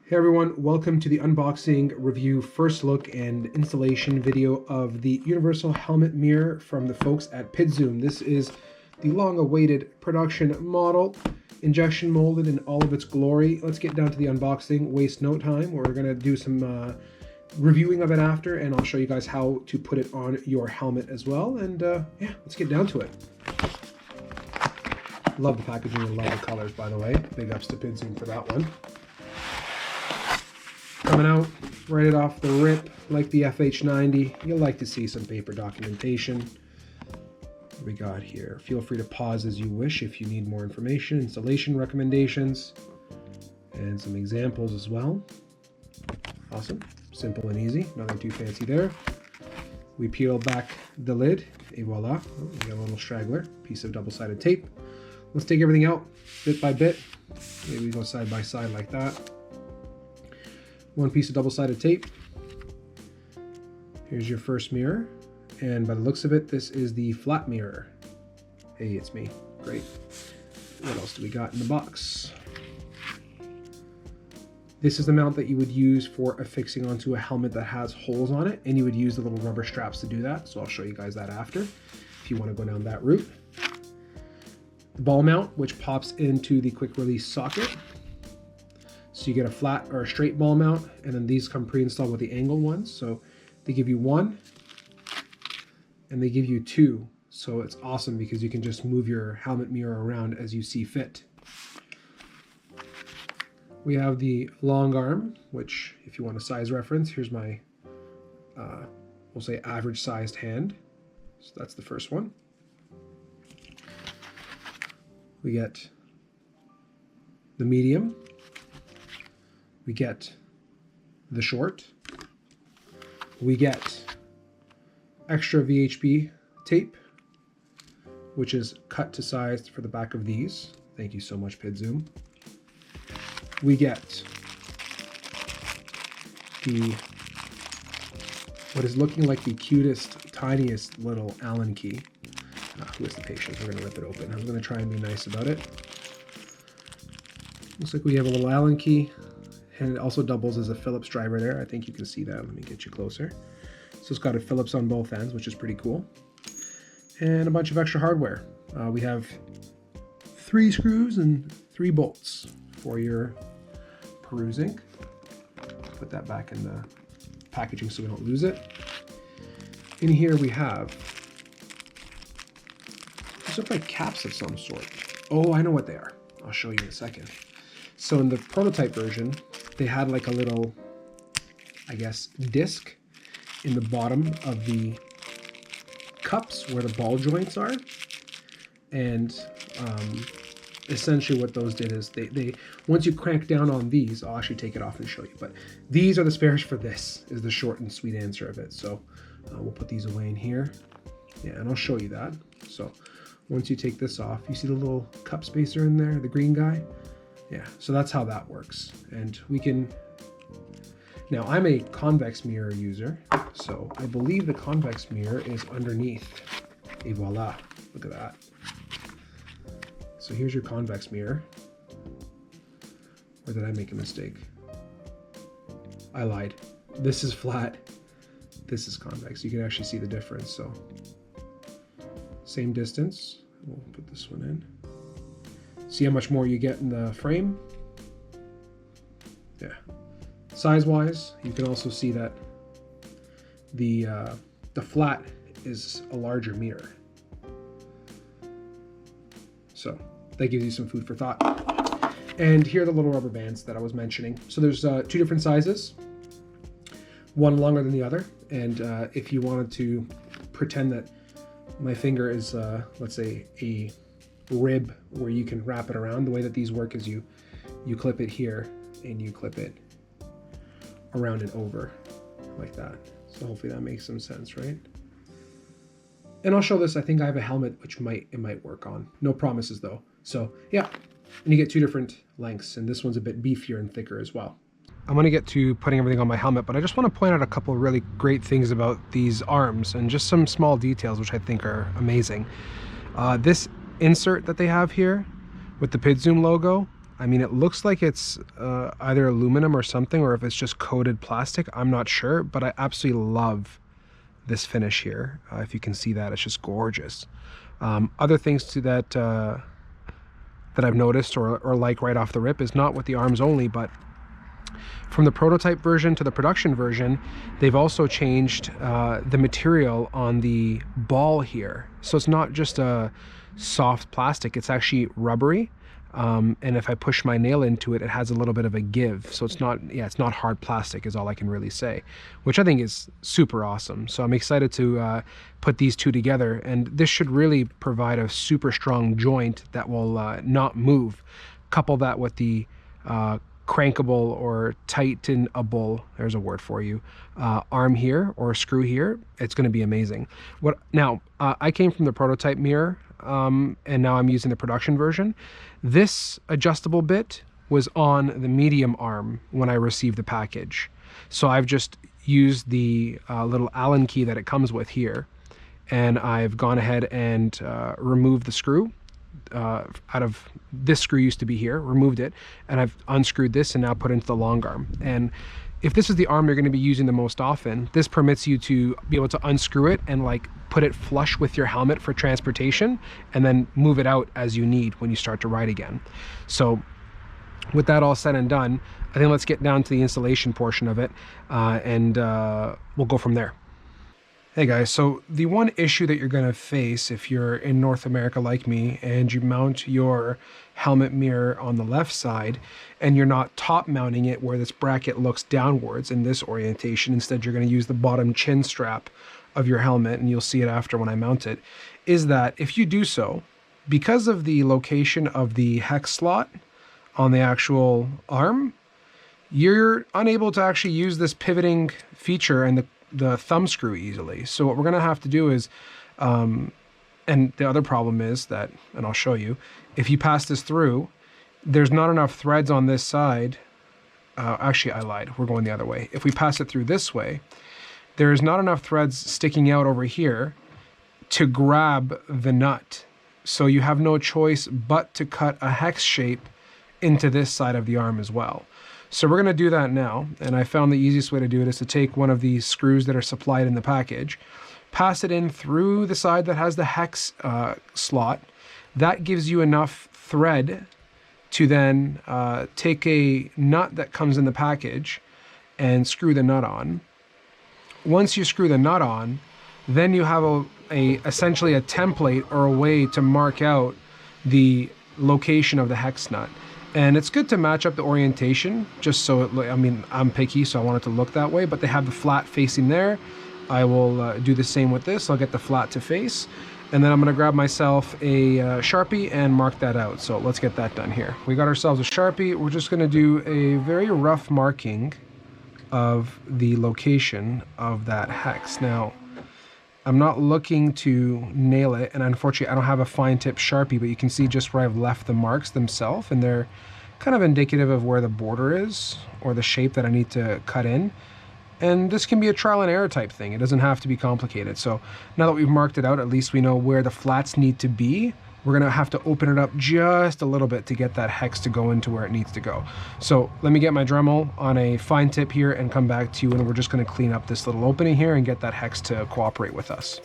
Hey everyone, welcome to the unboxing, review, first look, and installation video of the Universal Helmet Mirror from the folks at PidZoom. This is the long-awaited production model, injection molded in all of its glory. Let's get down to the unboxing, waste no time. We're going to do some reviewing of it after, and I'll show you guys how to put it on your helmet as well. And yeah, let's get down to it. Love the packaging and love the colors, by the way. Big ups to PidZoom for that one. Coming out right off the rip, like the FH90, you'll like to see some paper documentation. What we got here? Feel free to pause as you wish if you need more information, installation recommendations, and some examples as well. Awesome, simple and easy, nothing too fancy there. We peel back the lid, et voila, we got a little straggler, piece of double-sided tape. Let's take everything out bit by bit. Maybe we go side by side like that. One piece of double-sided tape. Here's your first mirror, and by the looks of it, this is the flat mirror. Hey, it's me. Great. What else do we got in the box? This is the mount that you would use for affixing onto a helmet that has holes on it, and you would use the little rubber straps to do that, so I'll show you guys that after if you want to go down that route. The ball mount, which pops into the quick release socket. So you get a flat or a straight ball mount, and then these come pre-installed with the angled ones. So they give you one, and they give you two. So it's awesome because you can just move your helmet mirror around as you see fit. We have the long arm, which if you want a size reference, here's my, we'll say average sized hand. So that's the first one. We get the medium. We get the short. We get extra VHB tape, which is cut to size for the back of these. Thank you so much, PidZoom. We get the, what is looking like the cutest, tiniest little Allen key. Who is the patient? We're gonna rip it open. I'm gonna try and be nice about it. Looks like we have a little Allen key. And it also doubles as a Phillips driver there. I think you can see that. Let me get you closer. So it's got a Phillips on both ends, which is pretty cool. And a bunch of extra hardware. We have 3 screws and 3 bolts for your perusing. Put that back in the packaging so we don't lose it. In here we have, these look like caps of some sort. Oh, I know what they are. I'll show you in a second. So in the prototype version, they had like a little, I guess, disc in the bottom of the cups where the ball joints are. And essentially what those did is they once you crank down on these, I'll actually take it off and show you, but these are the spares for this, is the short and sweet answer of it. So we'll put these away in here. Yeah, and I'll show you that. So once you take this off, you see the little cup spacer in there, the green guy? Yeah, so that's how that works. And we can, now I'm a convex mirror user, so I believe the convex mirror is underneath. Et voila, look at that. So here's your convex mirror. Or did I make a mistake? I lied. This is flat, this is convex. You can actually see the difference, so. Same distance, we'll put this one in. See how much more you get in the frame? Yeah. Size-wise, you can also see that the flat is a larger mirror. So that gives you some food for thought. And here are the little rubber bands that I was mentioning. So there's 2 different sizes, one longer than the other. And if you wanted to pretend that my finger is, let's say, a rib where you can wrap it around, the way that these work is you clip it here and you clip it around and over like that. So hopefully that makes some sense, right? And I'll show this. I think I have a helmet which it might work on. No promises though. So yeah, and you get 2 different lengths, and this one's a bit beefier and thicker as well. I'm going to get to putting everything on my helmet, but I just want to point out a couple of really great things about these arms and just some small details which I think are amazing. This insert that they have here with the PidZoom logo, I mean, it looks like it's either aluminum or something, or if it's just coated plastic, I'm not sure, but I absolutely love this finish here. If you can see that, it's just gorgeous. Other things to that that I've noticed or like right off the rip is not with the arms only, but from the prototype version to the production version, they've also changed the material on the ball here. So it's not just a soft plastic, it's actually rubbery. And if I push my nail into it, it has a little bit of a give. So it's not, yeah, it's not hard plastic is all I can really say, which I think is super awesome. So I'm excited to put these two together, and this should really provide a super strong joint that will not move. Couple that with the crankable or tightenable, there's a word for you, arm here or screw here, it's going to be amazing. Now, I came from the prototype mirror, and now I'm using the production version. This adjustable bit was on the medium arm when I received the package. So I've just used the little Allen key that it comes with here, and I've gone ahead and removed the screw. Out of this screw used to be here, removed it, and I've unscrewed this and now put it into the long arm. And if this is the arm you're going to be using the most often, this permits you to be able to unscrew it and like put it flush with your helmet for transportation, and then move it out as you need when you start to ride again. So with that all said and done, I think let's get down to the installation portion of it, and we'll go from there. Hey guys, so the one issue that you're going to face if you're in North America like me and you mount your helmet mirror on the left side and you're not top mounting it where this bracket looks downwards in this orientation, instead you're going to use the bottom chin strap of your helmet, and you'll see it after when I mount it, is that if you do so, because of the location of the hex slot on the actual arm, you're unable to actually use this pivoting feature and the thumb screw easily. So what we're going to have to do is, and the other problem is that, and I'll show you, if you pass this through, there's not enough threads on this side. Actually, I lied. We're going the other way. If we pass it through this way, there's not enough threads sticking out over here to grab the nut. So you have no choice but to cut a hex shape into this side of the arm as well. So we're going to do that now, and I found the easiest way to do it is to take one of these screws that are supplied in the package, pass it in through the side that has the hex slot. That gives you enough thread to then take a nut that comes in the package and screw the nut on. Once you screw the nut on, then you have essentially a template or a way to mark out the location of the hex nut. And it's good to match up the orientation, just so I mean, I'm picky, so I want it to look that way, but they have the flat facing there. I will do the same with this. I'll get the flat to face, and then I'm gonna grab myself a Sharpie and mark that out. So let's get that done here. We got ourselves a Sharpie. We're just gonna do a very rough marking of the location of that hex. Now, I'm not looking to nail it, and unfortunately I don't have a fine tip Sharpie, but you can see just where I've left the marks themselves, and they're kind of indicative of where the border is or the shape that I need to cut in. And this can be a trial and error type thing. It doesn't have to be complicated. So now that we've marked it out, at least we know where the flats need to be. We're gonna have to open it up just a little bit to get that hex to go into where it needs to go. So let me get my Dremel on a fine tip here and come back to you, and we're just gonna clean up this little opening here and get that hex to cooperate with us.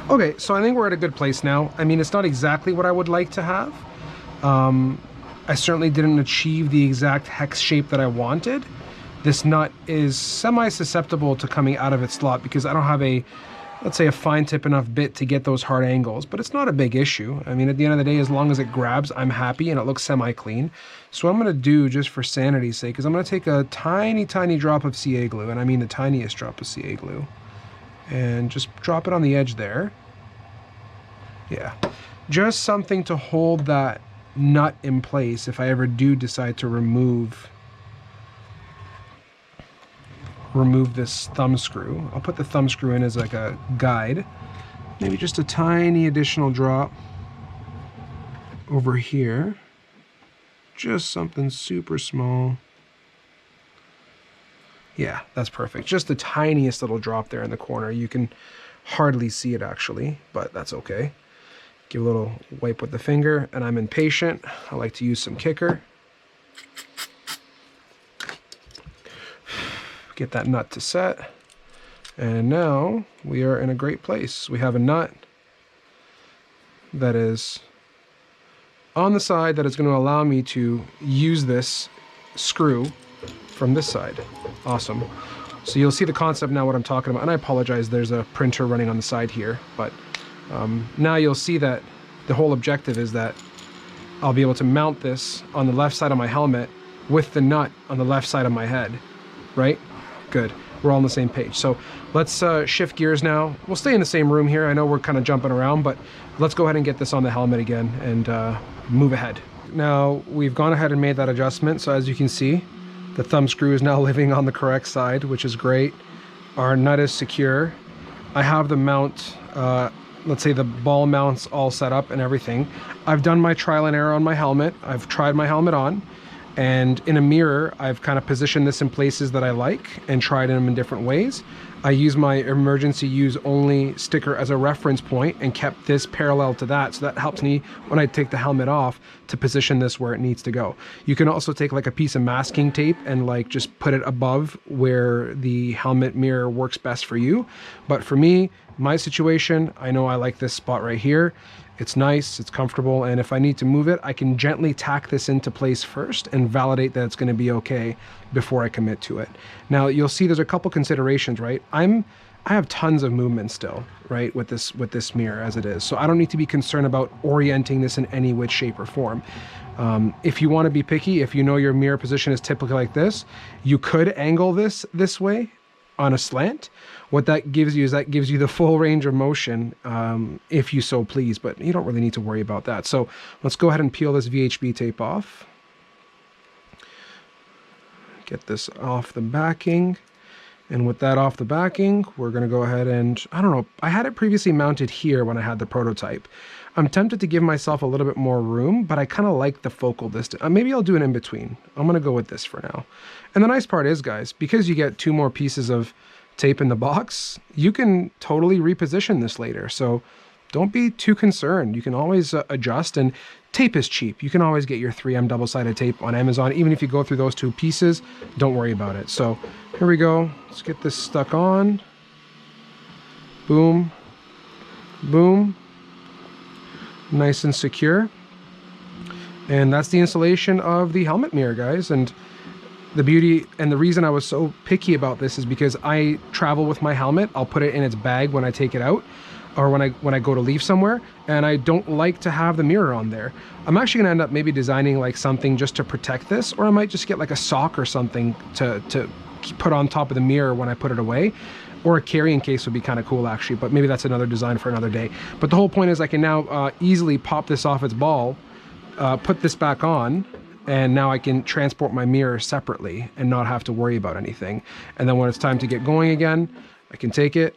Okay, so I think we're at a good place now. I mean, it's not exactly what I would like to have. I certainly didn't achieve the exact hex shape that I wanted. This nut is semi-susceptible to coming out of its slot because I don't have a, let's say, a fine tip enough bit to get those hard angles, but it's not a big issue. I mean, at the end of the day, as long as it grabs, I'm happy and it looks semi-clean. So what I'm gonna do, just for sanity's sake, is I'm gonna take a tiny, tiny drop of CA glue, and I mean the tiniest drop of CA glue, and just drop it on the edge there. Yeah, just something to hold that nut in place if I ever do decide to remove this thumb screw. I'll put the thumb screw in as like a guide, maybe just a tiny additional drop over here. Just something super small. Yeah, that's perfect. Just the tiniest little drop there in the corner. You can hardly see it actually, but that's okay. Give a little wipe with the finger, and I'm impatient. I like to use some kicker. Get that nut to set. And now we are in a great place. We have a nut that is on the side that is going to allow me to use this screw from this side. Awesome. So you'll see the concept now what I'm talking about. And I apologize, there's a printer running on the side here, but now you'll see that the whole objective is that I'll be able to mount this on the left side of my helmet with the nut on the left side of my head, right? Good. We're all on the same page. So let's shift gears now. We'll stay in the same room here. I know we're kind of jumping around, but let's go ahead and get this on the helmet again and move ahead. Now we've gone ahead and made that adjustment. So as you can see, the thumb screw is now living on the correct side, which is great. Our nut is secure. I have the mount, let's say the ball mounts all set up and everything. I've done my trial and error on my helmet. I've tried my helmet on. And in a mirror, I've kind of positioned this in places that I like and tried them in different ways. I use my emergency use only sticker as a reference point and kept this parallel to that. So that helps me when I take the helmet off to position this where it needs to go. You can also take like a piece of masking tape and like just put it above where the helmet mirror works best for you. But for me, my situation, I know I like this spot right here. It's nice, it's comfortable, and if I need to move it, I can gently tack this into place first and validate that it's going to be okay before I commit to it. Now, you'll see there's a couple considerations, right? I have tons of movement still, right, with this mirror as it is. So I don't need to be concerned about orienting this in any which shape or form. If you want to be picky, if you know your mirror position is typically like this, you could angle this way on a slant. What that gives you is that gives you the full range of motion if you so please, but you don't really need to worry about that. So let's go ahead and peel this VHB tape off. Get this off the backing. And with that off the backing, we're going to go ahead and, I don't know, I had it previously mounted here when I had the prototype. I'm tempted to give myself a little bit more room, but I kind of like the focal distance. Maybe I'll do an in-between. I'm going to go with this for now. And the nice part is, guys, because you get 2 more pieces of tape in the box, you can totally reposition this later. So don't be too concerned. You can always adjust, and tape is cheap. You can always get your 3M double-sided tape on Amazon. Even if you go through those 2 pieces, don't worry about it. So here we go. Let's get this stuck on. Boom, boom. Nice and secure. And that's the installation of the helmet mirror, guys. And the beauty and the reason I was so picky about this is because I travel with my helmet. I'll put it in its bag when I take it out, or when I go to leave somewhere, and I don't like to have the mirror on there. I'm actually gonna end up maybe designing like something just to protect this, or I might just get like a sock or something to put on top of the mirror when I put it away. Or a carrying case would be kind of cool actually, but maybe that's another design for another day. But the whole point is I can now easily pop this off its ball, put this back on, and now I can transport my mirror separately and not have to worry about anything. And then when it's time to get going again, I can take it,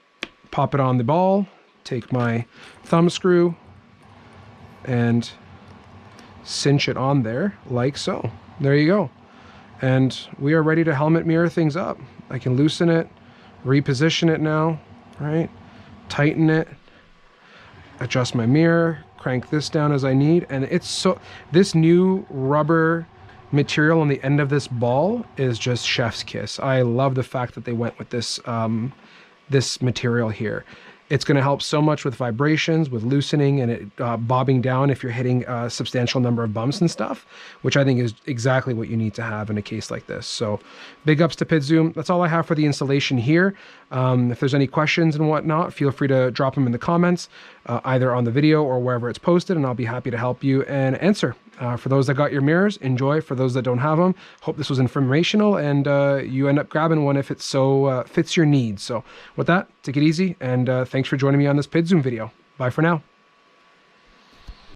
pop it on the ball, take my thumb screw, and cinch it on there like so. There you go. And we are ready to helmet mirror things up. I can loosen it, reposition it now, right? Tighten it, adjust my mirror, crank this down as I need, and it's so, this new rubber material on the end of this ball is just chef's kiss. I love the fact that they went with this this material here. It's going to help so much with vibrations, with loosening, and it bobbing down if you're hitting a substantial number of bumps and stuff, which I think is exactly what you need to have in a case like this. So big ups to PidZoom. That's all I have for the installation here. If there's any questions and whatnot, feel free to drop them in the comments, either on the video or wherever it's posted, and I'll be happy to help you and answer. For those that got your mirrors, enjoy. For those that don't have them, hope this was informational and you end up grabbing one if it so fits your needs. So with that, take it easy, and thanks for joining me on this PidZoom video. Bye for now.